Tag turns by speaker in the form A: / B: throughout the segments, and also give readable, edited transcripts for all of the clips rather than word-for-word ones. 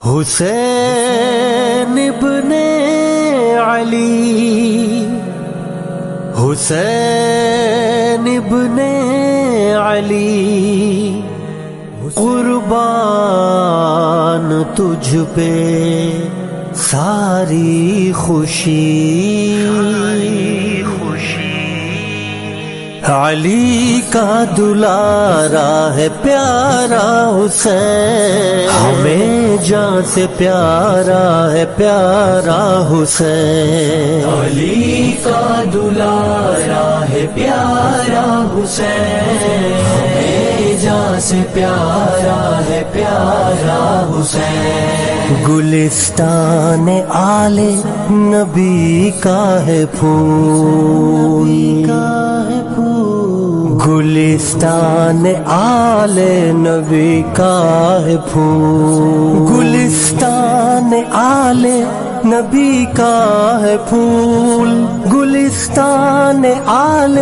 A: حسین ابن علی، حسین ابن علی، قربان تجھ پہ ساری خوشی، علی کا دلارا ہے پیارا حسین، ہمیں جان سے پیارا ہے پیارا حسین،
B: علی کا دلارا ہے پیارا حسین، ہمیں جان سے پیارا ہے پیارا حسین،
A: گلستان آل نبی کا ہے پھول، گلستان آل نبی کا ہے پھول، گلستان آل نبی کا ہے پھول، گلستان آل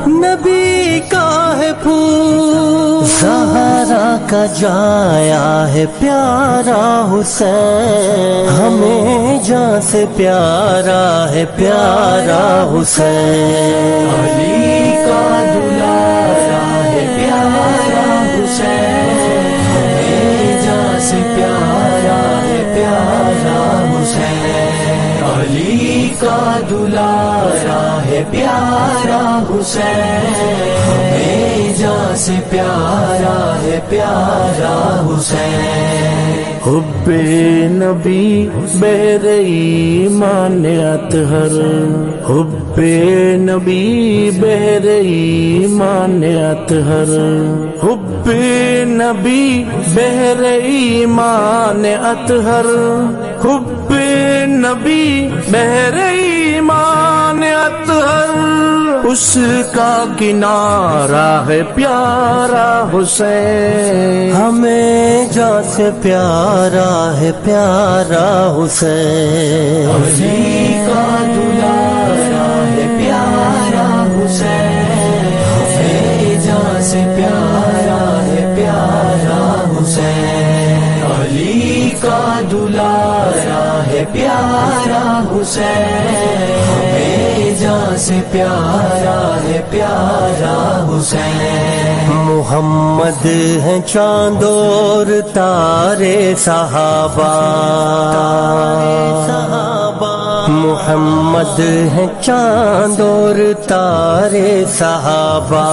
A: نبی کا ہے پھول، زہرا کا جایا ہے پیارا حسین، ہمیں جان سے پیارا ہے پیارا حسین،
B: علی کا دلارا ہے پیارا حسین، ہمیں جان سے پیارا ہے پیارا حسین، علی کا دلارا ہے پیارا حسین، ہمیں جان سے پیارا ہے پیارا حسین،
C: حب نبی بہر ایمان اطہر، حب نبی بہر ایمان اطہر، حب نبی بہر ایمان اطہر، حب نبی بہر ایمان اطہر، اس کا کنارہ ہے پیارا حسین،
A: ہمیں جان سے پیارا ہے پیارا حسین،
B: علی کا دلارا ہے پیارا حسین، ہمیں جان سے پیارا ہے پیارا حسین، علی کا دلارا ہے پیارا حسین، ہمیں جان سے پیارا ہے پیارا حسین،
A: محمد ہیں چاند اور تارے صحابہ، محمد ہیں چاند اور تارے صحابہ،